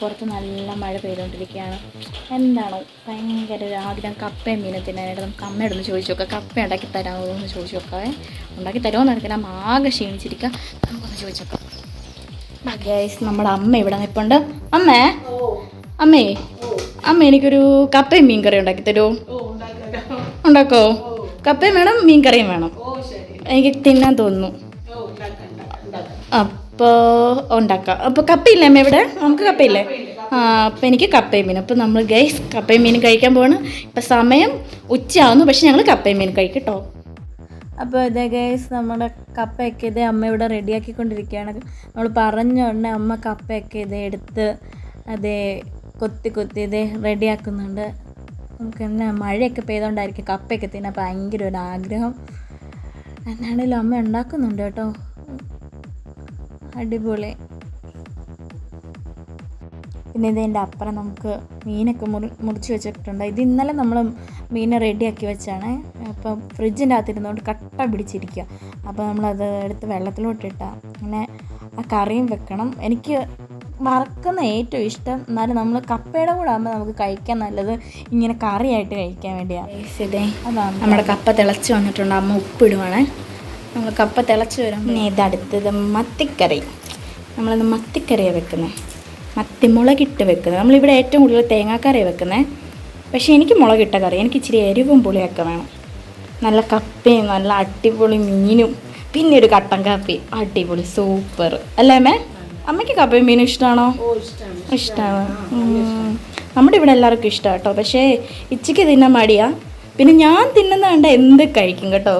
പുറത്ത് നല്ല മഴ പെയ്തുകൊണ്ടിരിക്കുകയാണ്. എന്താണോ ഭയങ്കര ഒരു ആഗ്രഹം കപ്പയും മീനും തിന്നാനായിട്ട്. നമുക്ക് അമ്മയോടൊന്ന് ചോദിച്ചു നോക്കാം, കപ്പ ഉണ്ടാക്കി തരാമോ എന്ന് ചോദിച്ചു നോക്കാവേ. ഉണ്ടാക്കി തരുമോയെന്ന് അറിയത്തില്ല, അമ്മ ആകെ ക്ഷീണിച്ചിരിക്കുക. നമുക്കൊന്ന് ചോദിച്ചു നോക്കാം. ഗൈസ്, നമ്മുടെ അമ്മ ഇവിടെ നിൽപ്പുണ്ട്. അമ്മേ അമ്മേ അമ്മ എനിക്കൊരു കപ്പയും മീൻ കറിയും ഉണ്ടാക്കി തരുമോ? ഉണ്ടാക്കോ? കപ്പയും വേണം, മീൻ കറിയും വേണം. എനിക്ക് തിന്നാൻ തോന്നുന്നു. അപ്പോൾ ഉണ്ടാക്കാം. അപ്പോൾ കപ്പയില്ലേ അമ്മ ഇവിടെ? നമുക്ക് കപ്പയില്ലേ? അപ്പോൾ എനിക്ക് കപ്പയും മീനും. അപ്പോൾ നമ്മൾ ഗൈസ് കപ്പയും മീനും കഴിക്കാൻ പോവാണ്. ഇപ്പം സമയം ഉച്ചയാവുന്നു, പക്ഷെ ഞങ്ങൾ കപ്പയും മീനും കഴിക്കും കേട്ടോ. അപ്പോൾ ഇതേ ഗൈസ് നമ്മുടെ കപ്പയൊക്കെ ഇതേ അമ്മ ഇവിടെ റെഡിയാക്കിക്കൊണ്ടിരിക്കുകയാണ്. നമ്മൾ പറഞ്ഞ ഉടനെ അമ്മ കപ്പയൊക്കെ ഇതേ എടുത്ത് അതേ കൊത്തി ഇതേ റെഡിയാക്കുന്നുണ്ട്. നമുക്ക് എന്നാ മഴയൊക്കെ പെയ്തുകൊണ്ടായിരിക്കും കപ്പയൊക്കെ തിന്നാൻ ഭയങ്കര ഒരു ആഗ്രഹം. എന്നാണേലും അമ്മ ഉണ്ടാക്കുന്നുണ്ട് കേട്ടോ. അടിപൊളി. പിന്നെ ഇതിൻ്റെ അപ്പുറം നമുക്ക് മീനൊക്കെ മുറിച്ച് വെച്ചിട്ടുണ്ട്. ഇത് ഇന്നലെ നമ്മൾ മീനെ റെഡിയാക്കി വെച്ചാണ്. അപ്പം ഫ്രിഡ്ജിൻ്റെ അകത്തിരുന്നുകൊണ്ട് കട്ട പിടിച്ചിരിക്കുക. അപ്പോൾ നമ്മളത് എടുത്ത് വെള്ളത്തിലോട്ടിട്ടാൽ അങ്ങനെ ആ കറിയും വെക്കണം. എനിക്ക് വറക്കുന്ന ഏറ്റവും ഇഷ്ടം. എന്നാലും നമ്മൾ കപ്പയുടെ കൂടെ ആകുമ്പോൾ നമുക്ക് കഴിക്കാൻ നല്ലത് ഇങ്ങനെ കറിയായിട്ട് കഴിക്കാൻ വേണ്ടിയാണ്. ഇതേ അതാണ് നമ്മുടെ കപ്പ തിളച്ച് വന്നിട്ടുണ്ട്. അമ്മ ഉപ്പിടുവാണ്. നമ്മൾ കപ്പ തിളച്ച് വരും. പിന്നെ ഇതടുത്തത് മത്തിക്കറി. നമ്മളിന്ന് മത്തിക്കറിയാണ് വെക്കുന്നത്. മത്തി മുളകിട്ട് വെക്കുന്നത്. നമ്മളിവിടെ ഏറ്റവും കൂടുതൽ തേങ്ങാക്കറിയാണ് വെക്കുന്നത്. പക്ഷേ എനിക്ക് മുളകിട്ട കറി, എനിക്ക് ഇച്ചിരി എരിവും പുളിയൊക്കെ വേണം. നല്ല കപ്പയും നല്ല അടിപൊളി മീനും പിന്നെ ഒരു കട്ടൻ കാപ്പി. അടിപൊളി സൂപ്പർ അല്ലേ അമ്മേ? അമ്മയ്ക്ക് കപ്പയും മീനും ഇഷ്ടമാണോ? ഇഷ്ടമാണ്. നമ്മുടെ ഇവിടെ എല്ലാവർക്കും ഇഷ്ടമാണ് കേട്ടോ. പക്ഷേ ഇച്ചിക്ക് തിന്നാൻ മടിയാണ്. പിന്നെ ഞാൻ തിന്നുന്ന കണ്ട എന്ത് കഴിക്കും കേട്ടോ.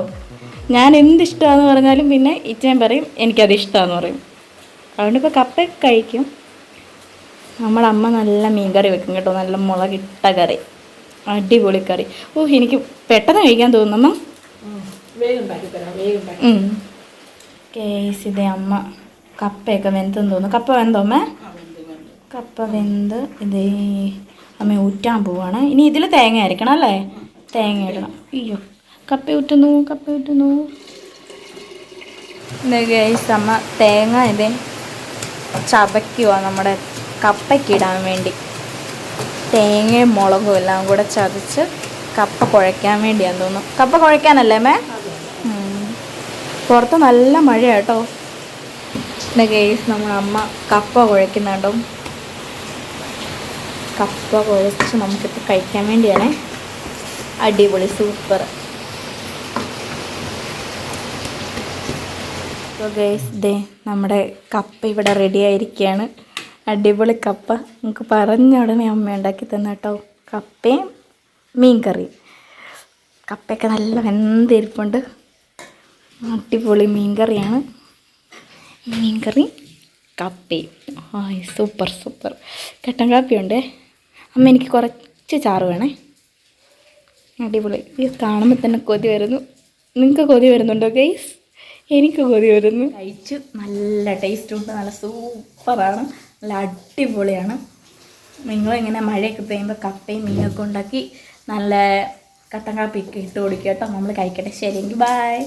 ഞാൻ എന്തിഷ്ടമാണെന്ന് പറഞ്ഞാലും പിന്നെ ഇച്ചയും പറയും എനിക്കത് ഇഷ്ടമാണെന്ന് പറയും. അതുകൊണ്ട് ഇപ്പോൾ കപ്പയൊക്കെ കഴിക്കും. നമ്മുടെ അമ്മ നല്ല മീൻ കറി വെക്കും കേട്ടോ. നല്ല മുളകിട്ട കറി, അടിപൊളി കറി. എനിക്ക് പെട്ടെന്ന് കഴിക്കാൻ തോന്നുന്നു. കേസ് ഇതേ അമ്മ കപ്പയൊക്കെ വെന്തെന്ന് തോന്നുന്നു. കപ്പ വെന്തോ അമ്മ? കപ്പ വെന്ത് ഇതേ അമ്മ ഊറ്റാൻ പോവാണ്. ഇനി ഇതിൽ തേങ്ങ അരക്കണം അല്ലേ? തേങ്ങ ഇടണം. അയ്യോ കപ്പ ഊറ്റുന്നു. കേസ് അമ്മ തേങ്ങ ഇതേ ചതയ്ക്കുക നമ്മുടെ കപ്പയ്ക്കിടാൻ വേണ്ടി. തേങ്ങയും മുളകും എല്ലാം കൂടെ ചതച്ച് കപ്പ കുഴയ്ക്കാൻ വേണ്ടിയാന്ന് തോന്നുന്നു. കപ്പ കുഴയ്ക്കാനല്ലേ അമ്മേ? പുറത്ത് നല്ല മഴയാണ് കേട്ടോ. കേസ് നമ്മുടെ അമ്മ കപ്പ കുഴയ്ക്കുന്നുണ്ടോ. കപ്പ കുഴച്ച് നമുക്കിപ്പോൾ കഴിക്കാൻ വേണ്ടിയാണേ. അടിപൊളി സൂപ്പർ. അപ്പോൾ ഗൈസ് ദേ നമ്മുടെ കപ്പ ഇവിടെ റെഡി ആയിരിക്കുകയാണ്. അടിപൊളി കപ്പ. നമുക്ക് പറഞ്ഞ ഉടനെ അമ്മ ഉണ്ടാക്കി തന്ന കേട്ടോ. കപ്പയും മീൻ കറി. കപ്പയൊക്കെ നല്ല വെന്തിരിപ്പുണ്ട്. അടിപൊളി മീൻ കറിയാണ്. മീൻ കറി കപ്പയും സൂപ്പർ. കട്ടൻ കാപ്പിയുണ്ടേ. അമ്മ എനിക്ക് കുറച്ച് ചാറ് വേണേ. അടിപൊളി. ഇത് കാണുമ്പോൾ തന്നെ കൊതി വരുന്നു. നിങ്ങൾക്ക് കൊതി വരുന്നുണ്ടോ ഗൈസ്? എനിക്ക് കൊതി വരുന്നു. കഴിച്ചു. നല്ല ടേസ്റ്റുണ്ട്. നല്ല സൂപ്പറാണ്. നല്ല അടിപൊളിയാണ്. നിങ്ങളിങ്ങനെ മഴയൊക്കെ പെയ്യുമ്പോൾ കപ്പയും മീനൊക്കെ ഉണ്ടാക്കി നല്ല കട്ടൻ കാപ്പിയൊക്കെ ഇട്ട് കൊടുക്കുക കേട്ടോ. നമ്മൾ കഴിക്കട്ടെ. ശരി എങ്കിൽ ബൈ.